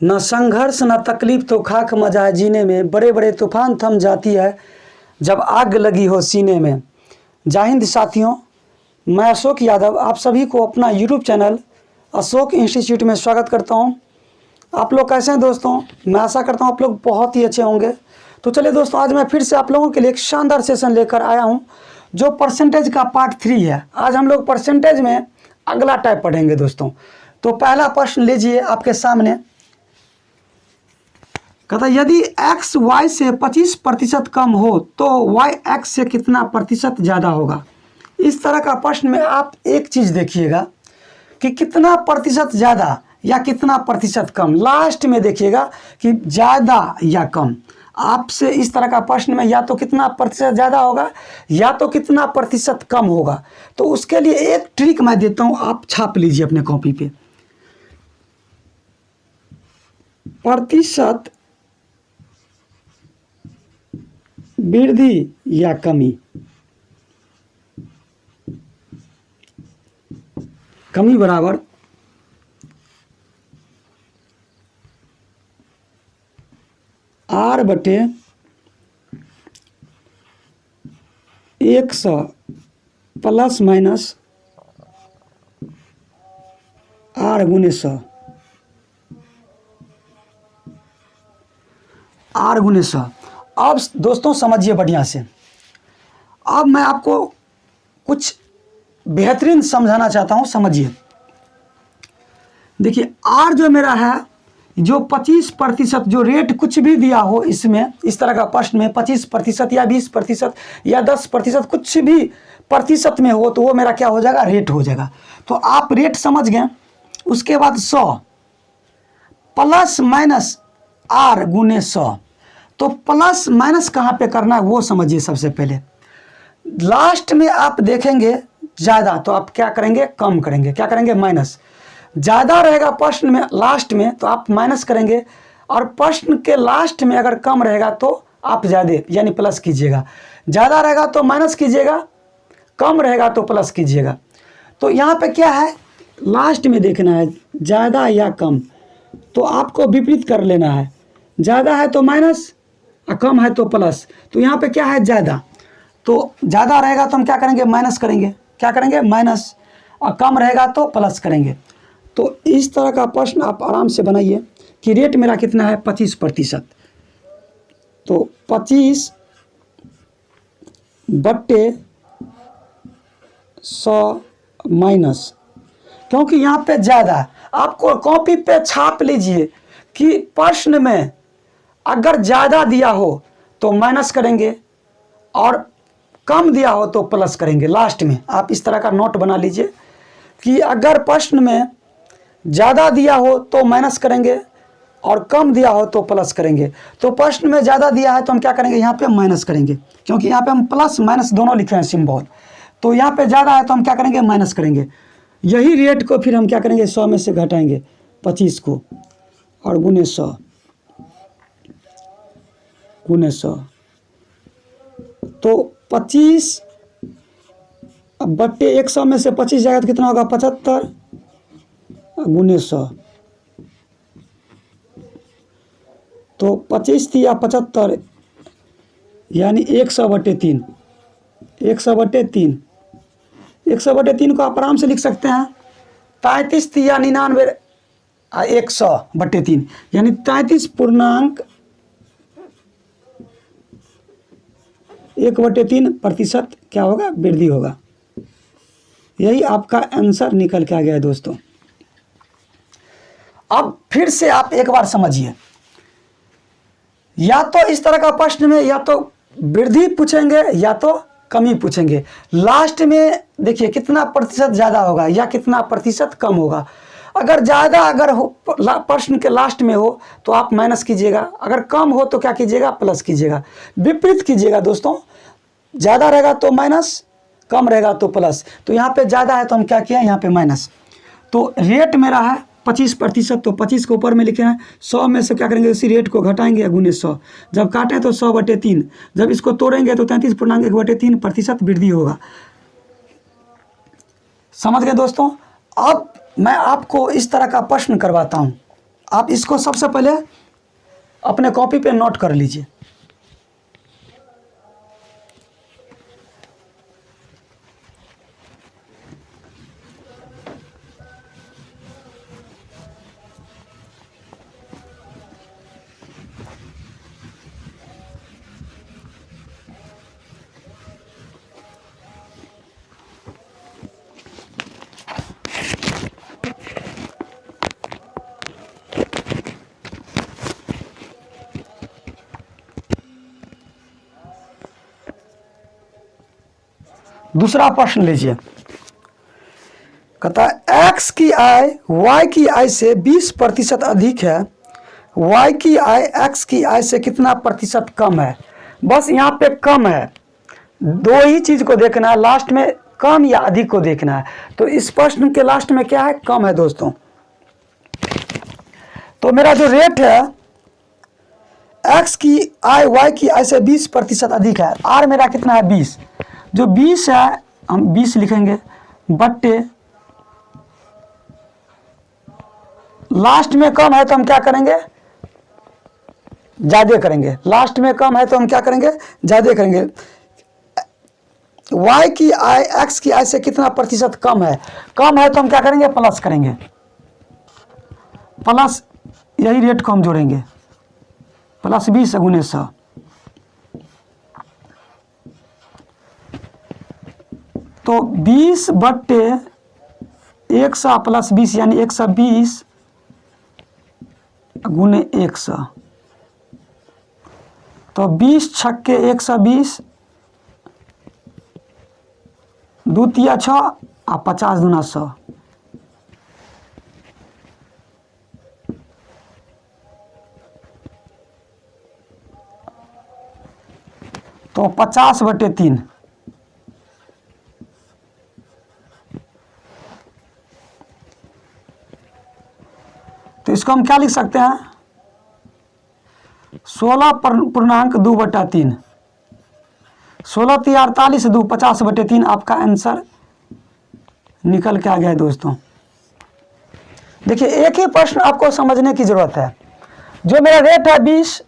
न संघर्ष न तकलीफ तो खाक मजा है जीने में, बड़े बड़े तूफान थम जाती है जब आग लगी हो सीने में। जय हिंद साथियों, मैं अशोक यादव आप सभी को अपना यूट्यूब चैनल अशोक इंस्टीट्यूट में स्वागत करता हूं। आप लोग कैसे हैं दोस्तों? मैं आशा करता हूं आप लोग बहुत ही अच्छे होंगे। तो चलिए दोस्तों, आज मैं फिर से आप लोगों के लिए एक शानदार सेशन लेकर आया हूं जो परसेंटेज का पार्ट 3 है। आज हम लोग परसेंटेज में अगला टाइप पढ़ेंगे दोस्तों। तो पहला प्रश्न लीजिए आपके सामने। कहता यदि x y से 25% कम हो तो y x से कितना प्रतिशत ज़्यादा होगा। इस तरह का प्रश्न में आप एक चीज़ देखिएगा कि कितना प्रतिशत ज़्यादा या कितना प्रतिशत कम। लास्ट में देखिएगा कि ज़्यादा या कम। आपसे इस तरह का प्रश्न में या तो कितना प्रतिशत ज़्यादा होगा या तो कितना प्रतिशत कम होगा। तो उसके लिए एक ट्रिक मैं देता हूँ, आप छाप लीजिए अपने कॉपी पे। प्रतिशत वृद्धि या कमी। कमी बराबर R बटे 100 प्लस माइनस R गुने 100। R गुने 100। अब दोस्तों समझिए बढ़िया से। अब मैं आपको कुछ बेहतरीन समझाना चाहता हूं, समझिए। देखिए R जो मेरा है, जो 25% जो रेट कुछ भी दिया हो इसमें, इस तरह का प्रश्न में 25% या 20% या 10% कुछ भी प्रतिशत में हो तो वो मेरा क्या हो जाएगा, रेट हो जाएगा। तो आप रेट समझ गए। उसके बाद 100 प्लस माइनस R गुने 100। तो प्लस माइनस कहाँ पे करना है वो समझिए। सबसे पहले लास्ट में आप देखेंगे ज़्यादा तो आप क्या करेंगे, कम करेंगे। क्या करेंगे, माइनस। ज़्यादा रहेगा प्रश्न में लास्ट में तो आप माइनस करेंगे, और प्रश्न के लास्ट में अगर कम रहेगा तो आप ज़्यादा यानी प्लस कीजिएगा। ज़्यादा रहेगा तो माइनस कीजिएगा, कम रहेगा तो प्लस कीजिएगा। तो यहाँ पे क्या है, लास्ट में देखना है ज़्यादा या कम। तो आपको विपरीत कर लेना है। ज़्यादा है तो माइनस और कम है तो प्लस। तो यहाँ पे क्या है, ज़्यादा। तो ज़्यादा रहेगा तो हम क्या करेंगे, माइनस करेंगे। क्या करेंगे, माइनस। और कम रहेगा तो प्लस करेंगे। तो इस तरह का प्रश्न आप आराम से बनाइए कि रेट मेरा कितना है, 25%। तो 25 बट्टे 100 माइनस, क्योंकि यहाँ पे ज़्यादा है। आपको कॉपी पे छाप लीजिए कि प्रश्न में अगर ज़्यादा दिया हो तो माइनस करेंगे और कम दिया हो तो प्लस करेंगे। लास्ट में आप इस तरह का नोट बना लीजिए कि अगर प्रश्न में ज़्यादा दिया हो तो माइनस करेंगे और कम दिया हो तो प्लस करेंगे। तो प्रश्न में ज़्यादा दिया है तो हम क्या करेंगे, यहाँ पे माइनस करेंगे, क्योंकि यहाँ पे हम प्लस माइनस दोनों लिखे हैं सिंबल। तो यहाँ पे ज़्यादा है तो हम क्या करेंगे, माइनस करेंगे। यही रेट को फिर हम क्या करेंगे, 100 में से घटाएंगे 25 को और गुने 100 गुने 100। तो 25 बट्टे 100 में से 25 जाएगा तो कितना होगा, 75 गुने 100। तो 25 या 75 यानी 100 बट्टे 3। 100 बट्टे 3। 100 बट्टे 3 को आप आराम से लिख सकते हैं 33 या 99 100 बट्टे 3 यानी 33.1/3% क्या होगा, वृद्धि होगा। यही आपका आंसर निकल के आ गया है दोस्तों। अब फिर से आप एक बार समझिए। या तो इस तरह का प्रश्न में या तो वृद्धि पूछेंगे या तो कमी पूछेंगे। लास्ट में देखिए कितना प्रतिशत ज़्यादा होगा या कितना प्रतिशत कम होगा। अगर ज़्यादा अगर हो प्रश्न के लास्ट में हो तो आप माइनस कीजिएगा, अगर कम हो तो क्या कीजिएगा, प्लस कीजिएगा। विपरीत कीजिएगा दोस्तों। ज़्यादा रहेगा तो माइनस, कम रहेगा तो प्लस। तो यहाँ पे ज़्यादा है तो हम क्या किया, यहाँ पे माइनस। तो रेट मेरा है 25%, तो 25 को ऊपर में लिखे हैं। 100 में से क्या करेंगे, उसी रेट को घटाएंगे गुने 100। जब काटें तो 100 बटे 3। जब इसको तोड़ेंगे तो 33.1/3% वृद्धि होगा। समझ गए दोस्तों। अब मैं आपको इस तरह का प्रश्न करवाता हूं, आप इसको सबसे पहले अपने कॉपी पे नोट कर लीजिए। दूसरा प्रश्न लीजिए, कहता है x की आय y की आय से 20% अधिक है, y की आय x की आय से कितना प्रतिशत कम है। बस यहाँ पे कम है, दो ही चीज को देखना है, लास्ट में कम या अधिक को देखना है। तो इस प्रश्न के लास्ट में क्या है, कम है दोस्तों। तो मेरा जो रेट है x की आय y की आय से 20% अधिक है, r मेरा कितना है 20, जो 20 है हम 20 लिखेंगे बट्टे लास्ट में कम है तो हम क्या करेंगे, ज्यादा करेंगे। लास्ट में कम है तो हम क्या करेंगे, ज्यादा करेंगे। y की आय x की आय से कितना प्रतिशत कम है तो हम क्या करेंगे, प्लस करेंगे, प्लस यही रेट को हम जोड़ेंगे, प्लस 20 गुने 100। तो 20 बट्टे 100 प्लस 20 यानी 120 गुने 100। तो 20 छक्के 120, दूतिया 6 और 50 दूना 100। तो 50 बटे 3। तो इसको हम क्या लिख सकते हैं, 16.2/3। 16 × 48 2 50 बटे 3 आपका आंसर निकल के आ गया है दोस्तों। देखिए एक ही प्रश्न आपको समझने की जरूरत है। जो मेरा रेट है 20,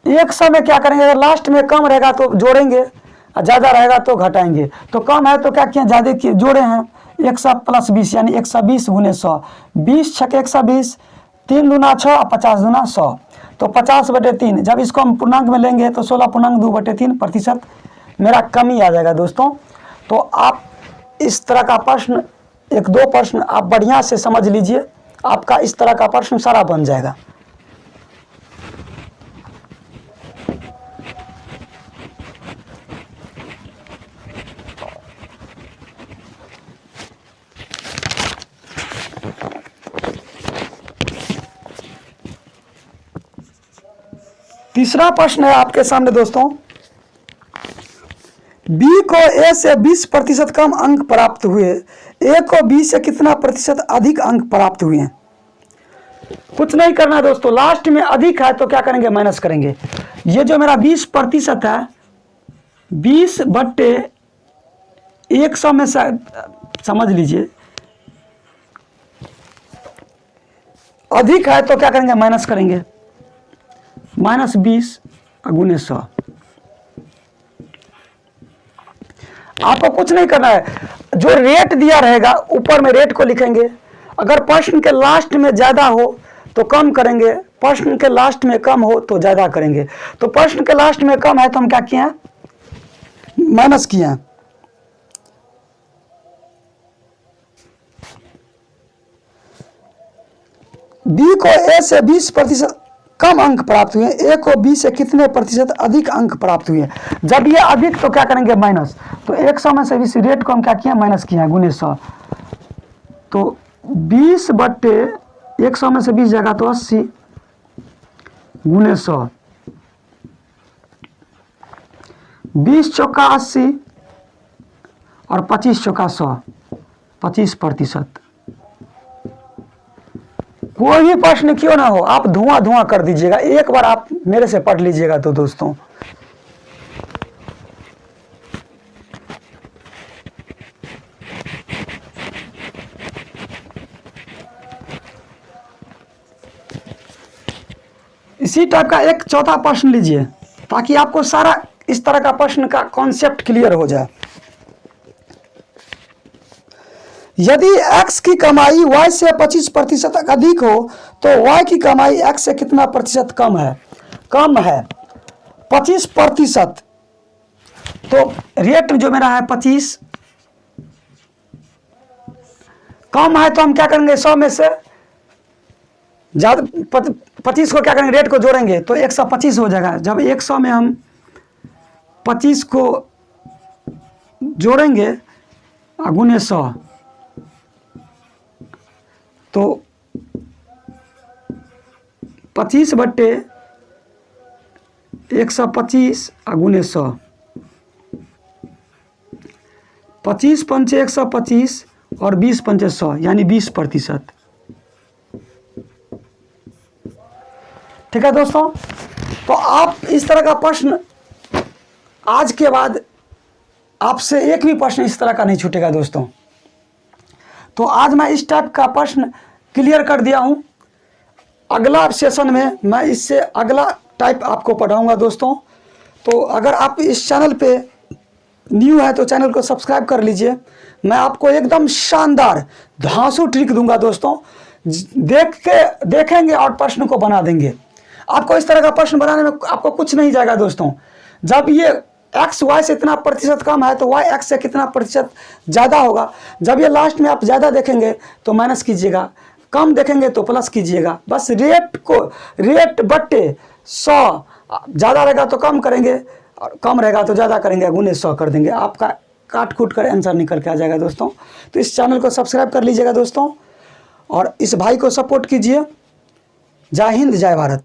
100 में क्या करेंगे, अगर लास्ट में कम रहेगा तो जोड़ेंगे और ज़्यादा रहेगा तो घटाएंगे। तो कम है तो क्या किए, ज़्यादा किए, जोड़े हैं 100 प्लस 20 यानी 120 गुने 100। 20 छक्के 120, 3 दूना 6 और 50 दूना 100। तो 50 बटे 3, जब इसको हम पूर्णांक में लेंगे तो 16.2/3% मेरा कमी आ जाएगा दोस्तों। तो आप इस तरह का प्रश्न, एक दो प्रश्न आप बढ़िया से समझ लीजिए, आपका इस तरह का प्रश्न सारा बन जाएगा। तीसरा प्रश्न है आपके सामने दोस्तों, B को A से 20% कम अंक प्राप्त हुए, A को B से कितना प्रतिशत अधिक अंक प्राप्त हुए हैं। कुछ नहीं करना है दोस्तों, लास्ट में अधिक है तो क्या करेंगे, माइनस करेंगे। ये जो मेरा 20% है, 20 बट्टे 100 में से समझ लीजिए अधिक है तो क्या करेंगे, माइनस करेंगे, -20 गुने 100। आपको कुछ नहीं करना है, जो रेट दिया रहेगा ऊपर में रेट को लिखेंगे। अगर प्रश्न के लास्ट में ज़्यादा हो तो कम करेंगे, प्रश्न के लास्ट में कम हो तो ज़्यादा करेंगे। तो प्रश्न के लास्ट में कम है तो हम क्या किए हैं, माइनस किए हैं। बी को ए से 20% कम अंक प्राप्त हुए, ए को बी से कितने प्रतिशत अधिक अंक प्राप्त हुए। जब ये अधिक तो क्या करेंगे, माइनस। तो 100 में से 20 रेट को हम क्या किए, माइनस किए हैं, गुने 100। तो 20 बट्टे 100 में से 20 जाएगा तो 80 गुने 100। 20 चौका 80 और 25 चौका 100, 25%। कोई भी प्रश्न क्यों ना हो, आप धुआं धुआं कर दीजिएगा। एक बार आप मेरे से पढ़ लीजिएगा तो दोस्तों। इसी टाइप का एक चौथा प्रश्न लीजिए ताकि आपको सारा इस तरह का प्रश्न का कॉन्सेप्ट क्लियर हो जाए। यदि x की कमाई y से 25% अधिक हो तो y की कमाई x से कितना प्रतिशत कम है? कम है 25%। तो रेट जो मेरा है 25, कम है तो हम क्या करेंगे 100 में से ज़्यादा 25 को क्या करेंगे रेट को जोड़ेंगे तो 125 हो जाएगा। जब 100 में हम 25 को जोड़ेंगे गुने 100 तो 25/125 गुने 100, 25 पंचे 125 और 20 पंचे 100 यानी 20%। ठीक है दोस्तों, तो आप इस तरह का प्रश्न आज के बाद आपसे एक भी प्रश्न इस तरह का नहीं छूटेगा दोस्तों। तो आज मैं इस टाइप का प्रश्न क्लियर कर दिया हूं। अगला सेशन में मैं इससे अगला टाइप आपको पढ़ाऊंगा दोस्तों। तो अगर आप इस चैनल पे न्यू है तो चैनल को सब्सक्राइब कर लीजिए। मैं आपको एकदम शानदार धांसू ट्रिक दूंगा दोस्तों, देखेंगे और प्रश्न को बना देंगे। आपको इस तरह का प्रश्न बनाने में आपको कुछ नहीं जाएगा दोस्तों। जब ये x y से इतना प्रतिशत कम है तो y x से कितना प्रतिशत ज़्यादा होगा। जब ये लास्ट में आप ज़्यादा देखेंगे तो माइनस कीजिएगा, कम देखेंगे तो प्लस कीजिएगा। बस रेट बट्टे 100, ज़्यादा रहेगा तो कम करेंगे और कम रहेगा तो ज़्यादा करेंगे, गुने 100 कर देंगे। आपका काट कूट कर आंसर निकल के आ जाएगा दोस्तों। तो इस चैनल को सब्सक्राइब कर लीजिएगा दोस्तों और इस भाई को सपोर्ट कीजिए। जय हिंद, जय भारत।